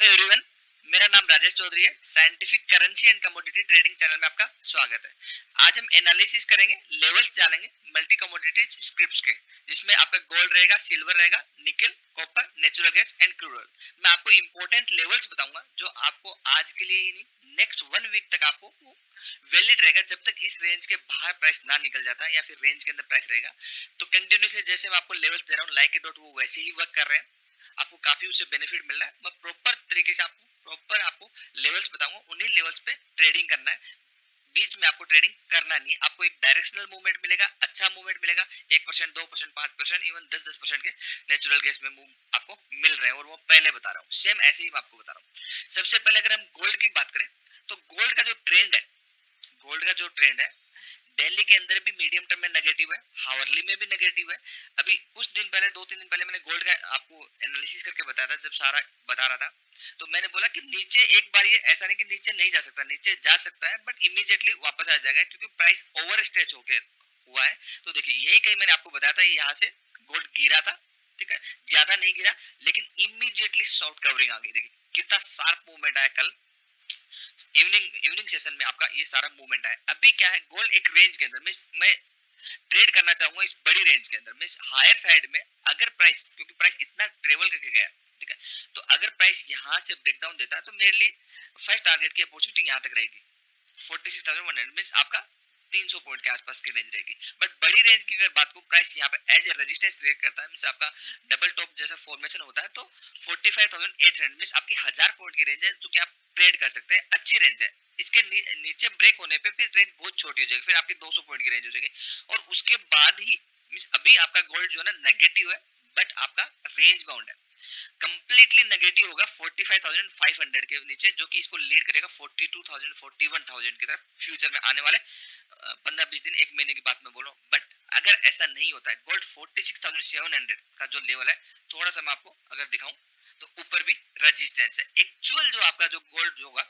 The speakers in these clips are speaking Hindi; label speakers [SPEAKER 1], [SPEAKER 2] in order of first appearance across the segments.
[SPEAKER 1] एवरीवन, मेरा नाम राजेश चौधरी है। Scientific currency and commodity trading channel में आपका स्वागत है। आज हम एनालिसिस करेंगे, लेवल्स जानेंगे मल्टी कमोडिटीज स्क्रिप्ट्स के, जिसमें आपका गोल्ड रहेगा, सिल्वर रहेगा, निकल, copper, natural gas and crude oil. मैं आपको इंपॉर्टेंट लेवल्स बताऊंगा जो आपको आज के लिए ही नहीं, नेक्स्ट 1 वीक तक आपको वैलिड रहेगा, जब तक इस रेंज के बाहर प्राइस ना निकल जाता या फिर रेंज के अंदर प्राइस रहेगा। तो कंटिन्यूसली जैसे मैं आपको लेवल्स दे रहा हूँ लाइक इट डॉट, वो वैसे ही वर्क कर रहे हैं। आपको काफी उससे बेनिफिट मिल रहा है। मैं प्रॉपर तरीके से आपको लेवल्स बताऊंगा, उन्हीं लेवल्स पे ट्रेडिंग करना है। बीच में आपको ट्रेडिंग करना नहीं है। आपको एक डायरेक्शनल मूवमेंट मिलेगा, अच्छा मूवमेंट मिलेगा। 1%, 2%, 5%, इवन 10% के नेचुरल गैस में मूव आपको मिल रहे हैं, और वो पहले बता रहा हूँ। सेम ऐसे ही मैं आपको बता रहा हूँ। सबसे पहले अगर हम गोल्ड की बात करें, तो गोल्ड का जो ट्रेंड है, दिल्ली के अंदर भी मीडियम टर्म में नेगेटिव है, हावरली में भी नेगेटिव है। अभी कुछ दिन पहले, 2-3 दिन पहले मैंने गोल्ड का आपको एनालिसिस करके बताया था, जब सारा बता रहा था, तो मैंने बोला कि नीचे एक बार, ये ऐसा नहीं कि नीचे नहीं जा सकता, नीचे जा सकता है, बट इमीडिएटली वापस आ जाएगा क्योंकि प्राइस ओवर स्ट्रेच होके हुआ है। तो देखिए, यही कहीं मैंने आपको बताया था, यहाँ से गोल्ड गिरा था, ठीक है, ज्यादा नहीं गिरा, लेकिन इमीडिएटली शॉर्ट कवरिंग आ गई। देखिए कितना शार्प मूवमेंट आया कल इवनिंग सेशन में, आपका ये सारा मूवमेंट है। अभी क्या है, गोल्ड एक रेंज के अंदर में मैं ट्रेड करना चाहूंगा, इस बड़ी रेंज के अंदर में हायर साइड में। अगर प्राइस, क्योंकि प्राइस इतना ट्रेवल करके गया, ठीक है, तो अगर प्राइस यहाँ से ब्रेकडाउन देता है तो मेरे लिए फर्स्ट टारगेट की अपॉर्चुनिटी यहाँ तक रहेगी। 46,100 मींस आपका 300 पॉइंट के आसपास की रेंज रहेगी। बट बड़ी रेंज की अगर बात को, प्राइस यहाँ पे एज ए रेजिस्टेंस क्रिएट करता है, मींस आपका डबल टॉप जैसा फॉर्मेशन होता है, तो 45,800 मींस आपकी 1000 पॉइंट की रेंज है, जो कि आप ट्रेड कर सकते हैं, अच्छी रेंज है। इसके नीचे ब्रेक होने पे फिर रेंज बहुत छोटी हो जाएगी, फिर आपकी 200 पॉइंट की रेंज हो जाएगी। और उसके बाद ही मींस अभी आपका गोल्ड जो है ना नेगेटिव है, बट आपका रेंज बाउंड है, कंप्लीटली नेगेटिव होगा 45,500 के नीचे, जो कि इसको लीड करेगा 42,000, 41,000 की तरफ फ्यूचर में आने वाले 15-20 दिन, एक महीने की बात मैं बोल रहा हूँ। बट अगर ऐसा नहीं होता है, गोल्ड 46,700 का जो लेवल है, थोड़ा सा मैं आपको अगर दिखाऊं, तो ऊपर भी रेजिस्टेंस है। एक्चुअल जो आपका जो गोल्ड होगा,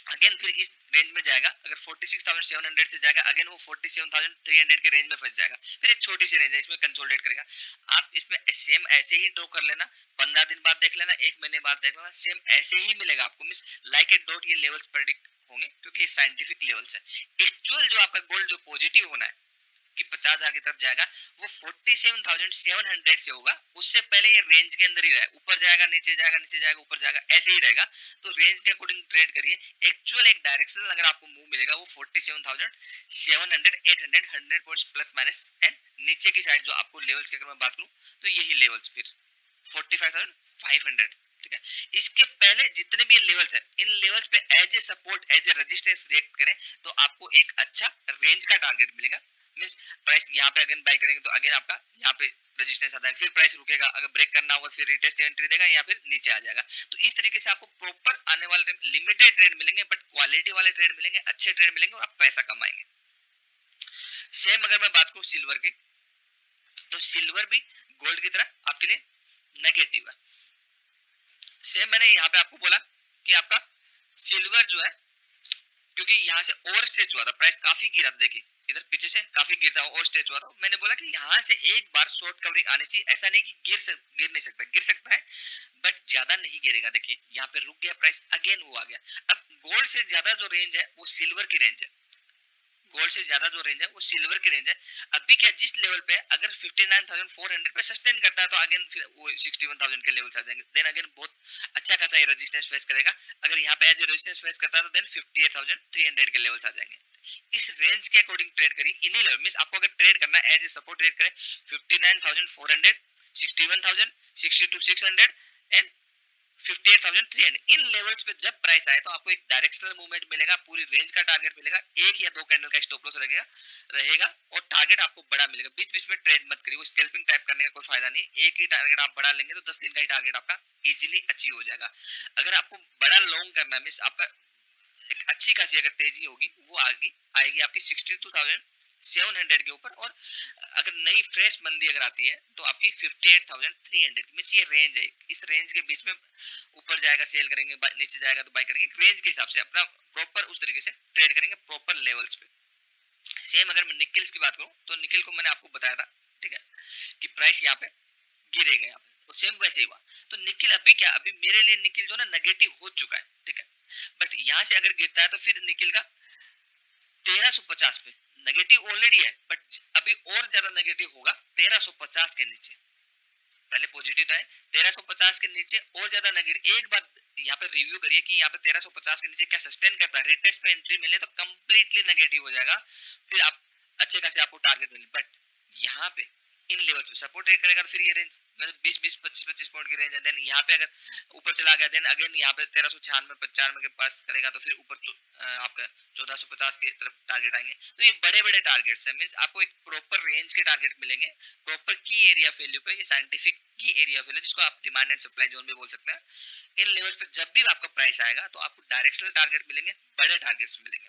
[SPEAKER 1] अगेन फिर इस रेंज में जाएगा। अगर 46,700 से जाएगा, अगेन वो 47,300 के रेंज में फंस जाएगा, फिर एक छोटी सी रेंज है, इसमें कंसोलिडेट करेगा। आप इसमें सेम ऐसे ही ड्रॉ कर लेना, 15 दिन बाद देख लेना, एक महीने बाद देख लेना, सेम ऐसे ही मिलेगा आपको। मींस लाइक ए डॉट ये लेवल्स प्रेडिक्ट होंगे, क्योंकि ये साइंटिफिक लेवल्स है। एक्चुअल जो आपका गोल्ड जो पॉजिटिव होना है कि 50,000 की तरफ जाएगा, वो 47,700 से होगा। उससे पहले ये रेंज के अंदर ही रहा, ऊपर जाएगा, नीचे जाएगा, नीचे जाएगा, ऊपर जाएगा, ऐसे ही रहेगा। तो रेंज के अकॉर्डिंग ट्रेड करिए। एक्चुअल एक डायरेक्शन अगर आपको मूव मिलेगा, वो 47,700, 800, 100 पॉइंट्स प्लस माइनस। एंड नीचे की साइड जो आपको लेवल्स की अगर मैं बात करूं, तो यही लेवल्स फिर 45,500, ठीक है। इसके पहले जितने भी लेवल्स है, इन लेवल्स पे as a support, as a resistance react करें, तो आपको एक अच्छा रेंज का टारगेट मिलेगा। मींस प्राइस यहाँ पे अगेन बाय करेंगे, तो अगेन आपका यहाँ पे रेजिस्टेंस आता है, फिर प्राइस रुकेगा, अगर ब्रेक करना होगा फिर रिटेस्ट एंट्री देगा, या फिर नीचे आ जाएगा। तो इस तरीके से आपको प्रॉपर आने वाले लिमिटेड ट्रेड मिलेंगे, बट क्वालिटी वाले ट्रेड मिलेंगे, अच्छे ट्रेड मिलेंगे, और आप पैसा कमाएंगे। सेम अगर मैं बात करूं सिल्वर की, तो सिल्वर भी गोल्ड की तरह आपके लिए नेगेटिव है। सेम मैंने यहाँ पे आपको बोला कि आपका सिल्वर जो है, क्योंकि यहाँ से ओवर स्ट्रेच हुआ था, प्राइस काफी गिरा था, देखिए इधर पीछे से काफी गिरता हुआ ओवर स्ट्रेच हुआ था। मैंने बोला कि यहाँ से एक बार शॉर्ट कवरिंग आने से, ऐसा नहीं कि गिर नहीं सकता, गिर सकता है, बट ज्यादा नहीं गिरेगा। देखिए यहाँ पे रुक गया प्राइस, अगेन वो आ गया। अब गोल्ड से ज्यादा जो रेंज है, वो सिल्वर की रेंज है। गोल्ड से ज्यादा जो रेंज है, वो सिल्वर की रेंज है। अभी क्या, जिस लेवल पे अगर 59,400 पे सस्टेन करता है, तो अगेन फिर वो 61,000 के लेवल्स आ जाएंगे। देन अगेन बहुत अच्छा खासा ये रेजिस्टेंस फेस करेगा। अगर यहाँ पे एज ए रेजिस्टेंस फेस करता है, तो देन 58,300 के लेवल्स आ जाएंगे। इस रेंज के अकॉर्डिंग ट्रेड करिए। इन्हीं लेवल मींस आपको अगर ट्रेड करना है, एज ए सपोर्ट ट्रेड करें 59,400, 61,000, 62,600 एंड 58,300। इन लेवल्स पे जब प्राइस आए, तो आपको एक डायरेक्शनल मूवमेंट मिलेगा, पूरी रेंज का टारगेट मिलेगा, एक या दो कैंडल का स्टॉप लॉस रहेगा, और टारगेट आपको बड़ा मिलेगा। बीच बीच में ट्रेड मत करिए, वो स्कैल्पिंग टाइप करने का कोई फायदा नहीं। एक ही टारगेट आप बड़ा लेंगे, तो 10 दिन का ही टारगेट आपका इजीली अचीव हो जाएगा। अगर आपको बड़ा लॉन्ग करना है, मींस आपका एक अच्छी खासी अगर तेजी होगी, वो आएगी आपकी 62,700 के ऊपर। और अगर नई फ्रेश मंदी अगर आती है, तो आपकी 58,300 मींस ये रेंज है। इस रेंज के बीच में ऊपर जाएगा सेल करेंगे, नीचे जाएगा तो बाय करेंगे। रेंज के हिसाब से अपना प्रॉपर उस तरीके से ट्रेड करेंगे, प्रॉपर लेवल्स पे। सेम अगर मैं निकल्स की बात करूं, तो निकल को मैंने आपको बताया था, ठीक है, कि प्राइस यहाँ पे गिरेगा यहाँ पे, सेम वैसे ही हुआ। तो निकिल अभी क्या, अभी मेरे लिए निकिल जो ना नेगेटिव हो चुका है, ठीक है, बट यहाँ से अगर गिरता है तो फिर निकिल का 1350 पे नेगेटिव ऑलरेडी है, बट अभी और ज्यादा नेगेटिव होगा 1350 के नीचे। पहले पॉजिटिव था 1350 के नीचे और ज्यादा नेगेटिव। एक बार यहाँ पे रिव्यू करिए कि यहाँ पे 1350 के नीचे क्या सस्टेन करता है, रिटेस्ट पे एंट्री मिले तो कंप्लीटली नेगेटिव हो जाएगा, फिर आप अच्छे खासे आपको टारगेट मिले। बट यहाँ पे इन लेवल्स पे सपोर्ट करेगा तो फिर ये रेंज मतलब 20 25 पॉइंट की रेंज है। देन यहाँ पे अगर ऊपर चला गया, देन अगेन यहाँ पे 1396 95 के पास करेगा तो फिर ऊपर आपका 1450 की तरफ टारगेट आएंगे। तो ये बड़े बड़े टारगेट्स है, मींस आपको एक प्रॉपर रेंज के टारगेट मिलेंगे, प्रॉपर की एरिया वैल्यू पे। ये साइंटिफिक की एरिया वैल्यू जिसको आप डिमांड एंड सप्लाई जोन भी बोल सकते हैं। इन लेवल्स पे जब भी आपका प्राइस आएगा तो आपको डायरेक्शनल टारगेट मिलेंगे, बड़े टारगेट्स मिलेंगे।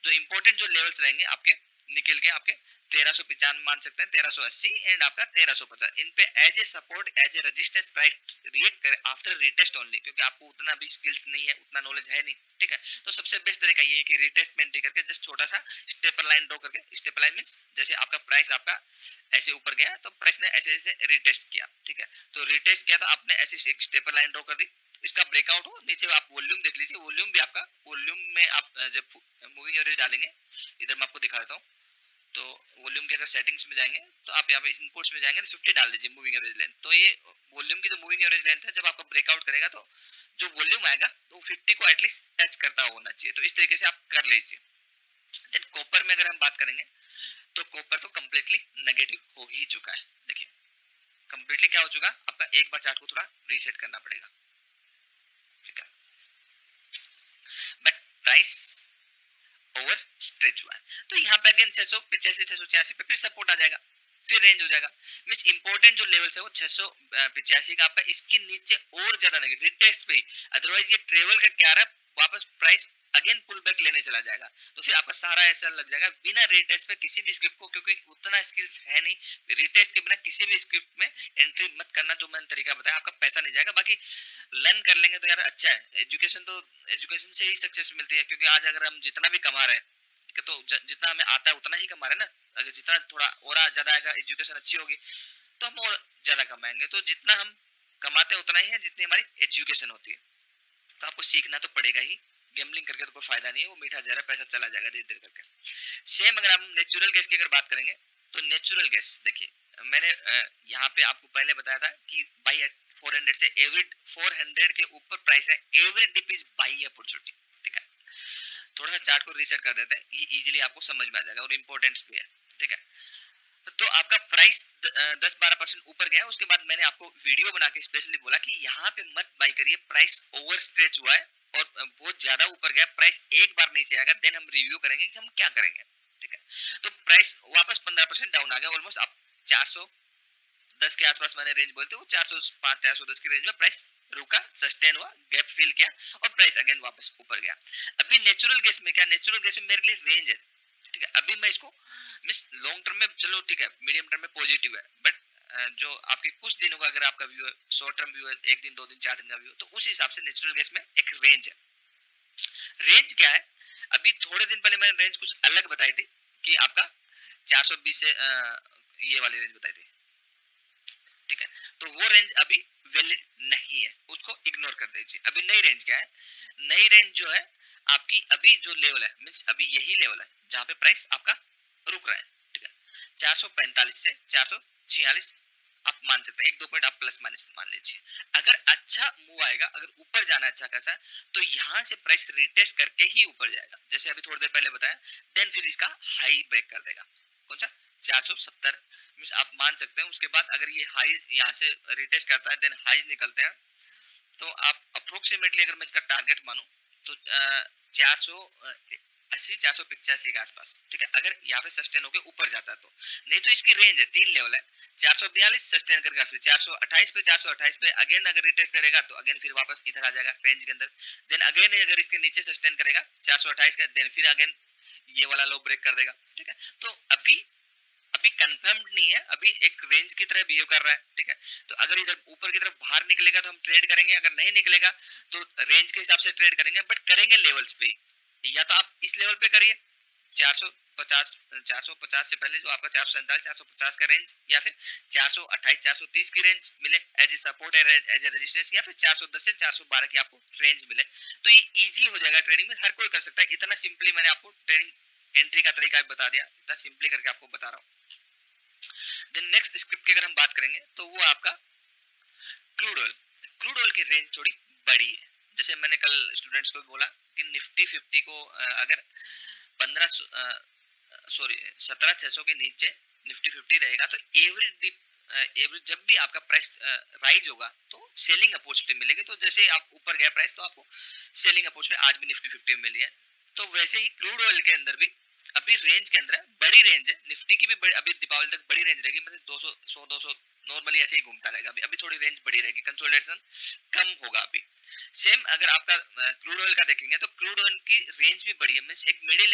[SPEAKER 1] जो इंपॉर्टेंट जो लेवल्स रहेंगे आपके निकल के आपके 1395 मान सकते हैं, 1380 एंड आपका 1350, इन पे as a support as a resistance price react करे आफ्टर रिटेस्ट ओनली, क्योंकि आपको उतना भी स्किल्स नहीं है, उतना नॉलेज है नहीं, ठीक है। तो सबसे बेस्ट तरीका ये है कि रिटेस्ट में एंट्री करके जस्ट छोटा सा स्टेपर लाइन ड्रॉ करके, स्टेपर लाइन मींस जैसे आपका प्राइस आपका ऐसे ऊपर गया तो प्राइस ने ऐसे ऐसे रिटेस्ट किया, ठीक है, तो रिटेस्ट किया तो आपने ऐसे एक स्टेपर लाइन ड्रॉ कर दी, इसका ब्रेकआउट हो नीचे आप वॉल्यूम देख लीजिए, वॉल्यूम भी आपका वॉल्यूम में आप जब मूविंग एवरेज डालेंगे, इधर मैं आपको दिखा देता हूँ, तो वॉल्यूम के अगर सेटिंग्स में जाएंगे तो आप यहाँ पे इनपुट्स में जाएंगे तो 50 डाल दीजिए मूविंग एवरेज लेंथ। तो ये वॉल्यूम की जो मूविंग एवरेज लेंथ है जब आपका ब्रेकआउट करेगा तो जो वॉल्यूम आएगा तो 50 को एटलीस्ट टच करता होना चाहिए, तो इस तरीके से आप कर लीजिए। देन कॉपर में अगर हम बात करेंगे तो कॉपर तो कम्प्लीटली नेगेटिव हो ही चुका है। देखिए कम्प्लीटली क्या हो चुका, आपका एक बार चार्ट को थोड़ा रीसेट करना पड़ेगा, ठीक है, बट प्राइस ओवर स्ट्रेच हुआ है। तो यहाँ पे अगेन 685 686 पे फिर सपोर्ट आ जाएगा, फिर रेंज हो जाएगा। मींस इंपॉर्टेंट जो लेवल्स है वो 685 का आपका, इसके नीचे और ज्यादा नेगेटिव रिटेस्ट पे ही, अदरवाइज ये ट्रेवल का क्या रहा वापस प्राइस अगेन पुल बैक लेने चला जाएगा, तो फिर आपका सारा ऐसा लग जाएगा बिना रिटेस्ट पे किसी भी स्क्रिप्ट को, क्योंकि उतना स्किल्स है नहीं, रिटेस्ट के बिना किसी भी स्क्रिप्ट में एंट्री मत करना, जो मैंने तरीका बताया, आपका पैसा नहीं जाएगा। बाकी लर्न कर लेंगे तो यार अच्छा है, एजुकेशन तो एजुकेशन से ही सक्सेस मिलती है, क्योंकि आज अगर हम जितना भी कमा रहे हैं तो जितना हमें आता है उतना ही कमा रहे हैं ना, अगर जितना थोड़ा और ज्यादा आएगा, एजुकेशन अच्छी होगी तो हम और ज्यादा कमाएंगे, तो जितना हम कमाते हैं उतना ही है जितनी हमारी एजुकेशन होती है। तो आपको सीखना तो पड़ेगा ही, गेमलिंग करके तो कोई फायदा नहीं है, वो मीठा जहर, पैसा चला जाएगा धीरे धीरे करके। सेम अगर हम नेचुरल गैस की अगर बात करेंगे तो नेचुरल गैस देखिए, मैंने यहाँ पे आपको पहले बताया था कि बाई 400 से एवरी 400 के ऊपर प्राइस है, every dip is buy opportunity, ठीक है। थोड़ा सा चार्ट को रीसेट कर देते हैं, ये इजीली आपको समझ में आ जाएगा और इंपॉर्टेंस भी है, ठीक है। तो आपका प्राइस 10-12% ऊपर गया, उसके बाद मैंने आपको वीडियो बना के स्पेशली बोला कि यहाँ पे मत बाई करिए, प्राइस ओवर स्ट्रेच हुआ है और बहुत ज्यादा ऊपर गया, प्राइस एक बार नीचे आएगा, देन हम रिव्यू करेंगे कि हम क्या करेंगे, ठीक है। तो प्राइस वापस 15% डाउन आ गया, ऑलमोस्ट आप 410 के आसपास मैंने रेंज बोलते, वो 405 410 की रेंज में प्राइस रुका, सस्टेन हुआ, गैप फिल किया और प्राइस अगेन वापस ऊपर गया। अभी नेचुरल गैस में क्या, नेचुरल गैस में मेरे लिए रेंज है, ठीक है। अभी मैं इसको मिस लॉन्ग टर्म में चलो ठीक है, मीडियम टर्म में पॉजिटिव है, बट जो आपके कुछ दिनों का अगर आपका व्यू है, शॉर्ट टर्म व्यू है, एक दिन 2 दिन 4 दिन का व्यू, तो उस हिसाब से नेचुरल गैस में एक रेंज है। रेंज क्या है, अभी थोड़े दिन पहले मैंने रेंज कुछ अलग बताई थी कि आपका 420 से ये वाली रेंज बताई थी, ठीक है। तो वो रेंज अभी वैलिड नहीं है, उसको इग्नोर कर दीजिए। अभी नई रेंज क्या है, नई रेंज जो है आपकी अभी जो लेवल है, मींस अभी यही लेवल है जहां पे प्राइस आपका रुक रहा है, ठीक है। 445 से 446 आप मान सकते हैं, 1-2 पॉइंट आप प्लस माइनस मान लीजिए। अगर अच्छा मूव आएगा, अगर ऊपर जाना अच्छा खासा, तो यहाँ से प्राइस रिटेस्ट करके ही ऊपर जाएगा, जैसे अभी थोड़ी देर पहले बताया, देन फिर इसका हाई ब्रेक कर देगा, कौन सा 470 मींस आप मान सकते हैं। उसके बाद अगर ये हाई यहाँ से रिटेस्ट करता है, देन हाईज निकलते हैं, तो आप अप्रोक्सीमेटली अगर मैं इसका टारगेट मानूं तो 480 485 के आसपास, ठीक है, अगर यहाँ पे सस्टेन होकर ऊपर जाता है तो। नहीं तो इसकी रेंज है, 3 लेवल है, 442 सस्टेन करेगा, फिर 428 पे अगेन अगर रिटेस्ट करेगा तो अगेन फिर वापस इधर आ जाएगा रेंज के अंदर, देन अगेन अगर इसके नीचे सस्टेन करेगा 428 का, देन फिर अगेन ये वाला लो ब्रेक कर देगा, ठीक है। तो अभी कंफर्म्ड नहीं है, अभी एक रेंज की तरह बिहेव कर रहा है, ठीक है। तो अगर इधर ऊपर की तरफ बाहर निकलेगा तो हम ट्रेड करेंगे, अगर नहीं निकलेगा तो रेंज के हिसाब से ट्रेड करेंगे, बट करेंगे लेवल्स पे, या तो आप इस लेवल पे करिए 450 से पहले जो आपका 447 450 का रेंज, या फिर 428 430 की रेंज मिले as a support as a resistance, या फिर 410 से 412 की आपको रेंज मिले। तो ये इजी हो जाएगा, ट्रेडिंग में हर कोई कर सकता है। इतना सिंपली मैंने आपको ट्रेडिंग एंट्री का तरीका बता दिया, इतना सिंपली करके आपको बता रहा हूँ। देन नेक्स्ट स्क्रिप्ट की अगर हम बात करेंगे तो वो आपका क्रूड ऑयल। क्रूड ऑयल की रेंज थोड़ी बड़ी है। जैसे मैंने कल स्टूडेंट्स को बोला कि निफ्टी 50 को अगर 17,600 के नीचे निफ्टी 50 रहेगा तो एवरी जब भी आपका प्राइस राइज होगा तो सेलिंग अपॉर्चुनिटी मिलेगी। तो जैसे आप ऊपर गया प्राइस तो आपको सेलिंग अपॉर्चुनिटी आज भी निफ्टी 50 में मिली है। तो वैसे ही क्रूड ऑयल के अंदर भी अभी रेंज के अंदर है, बड़ी रेंज है। निफ्टी की भी अभी दीपावली तक बड़ी रेंज रहेगी, मतलब 200 100 200 नॉर्मली ऐसे ही घूमता रहेगा। अभी थोड़ी रेंज बड़ी रहेगी, कंसोलिडेशन कम होगा अभी। सेम अगर आपका क्रूड ऑयल का देखेंगे तो क्रूड ऑयल की रेंज भी बड़ी है, मींस एक मिडिल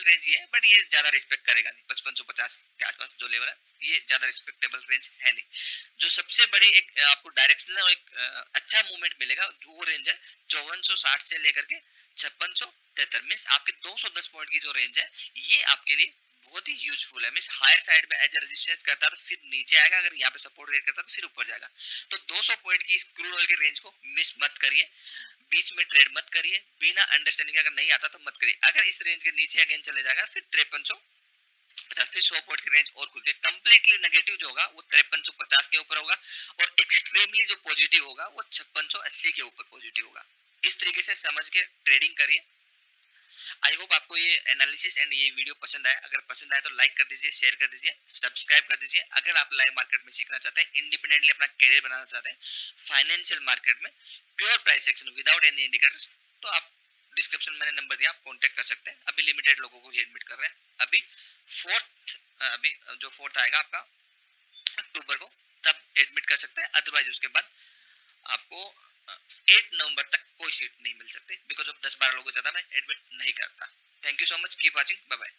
[SPEAKER 1] रेंज ये है, बट ये ज्यादा रिस्पेक्ट करेगा नहीं। 5550 के आसपास जो लेवल है ये ज्यादा रिस्पेक्टेबल रेंज है नहीं। जो सबसे बड़ी एक आपको डायरेक्शनल और एक अच्छा मूवमेंट मिलेगा वो रेंज है 5460 से लेकर के 5673, मींस आपके 210 पॉइंट की जो रेंज है ये आपके लिए बहुत ही यूजफुल है। मींस हायर साइड में एज रेजिस्टेंस करता है तो फिर नीचे आएगा, अगर यहाँ पे सपोर्ट क्रिएट करता है तो फिर ऊपर जाएगा। तो 200 पॉइंट की इस क्रूड ऑयल के रेंज को मिस मत करिए, बीच में ट्रेड मत करिए, बिना अंडरस्टैंडिंग अगर नहीं आता तो मत करिए। अगर इस रेंज के नीचे अगेन चले जाएगा फिर 5350, फिर 100 पॉइंट की रेंज और खुलती है। कंप्लीटली नेगेटिव जो होगा वो 5350 के ऊपर होगा, और एक्सट्रीमली जो पॉजिटिव होगा वो 5680 के ऊपर पॉजिटिव होगा। इस तरीके से समझ के ट्रेडिंग करिए। आई होप आपको ये एनालिसिस एंड ये वीडियो पसंद आया। अगर पसंद आया तो लाइक कर दीजिए, शेयर कर दीजिए, सब्सक्राइब कर दीजिए। अगर आप लाइव मार्केट में सीखना चाहते हैं, इंडिपेंडेंटली अपना करियर बनाना चाहते हैं फाइनेंशियल मार्केट में, pure price action without any indicators, तो आप डिस्क्रिप्शन में मैंने नंबर दिया, आप कांटेक्ट कर सकते हैं। अभी लिमिटेड लोगों को ही एडमिट कर रहे हैं। अभी जो फोर्थ आएगा आपका अक्टूबर को, तब एडमिट कर सकते हैं। अदरवाइज उसके बाद आपको 8 नवंबर तक कोई सीट नहीं मिल सकती, बिकॉज ऑफ 10-12 लोगों से ज्यादा मैं एडमिट नहीं करता। Thank you so much, keep watching, bye bye.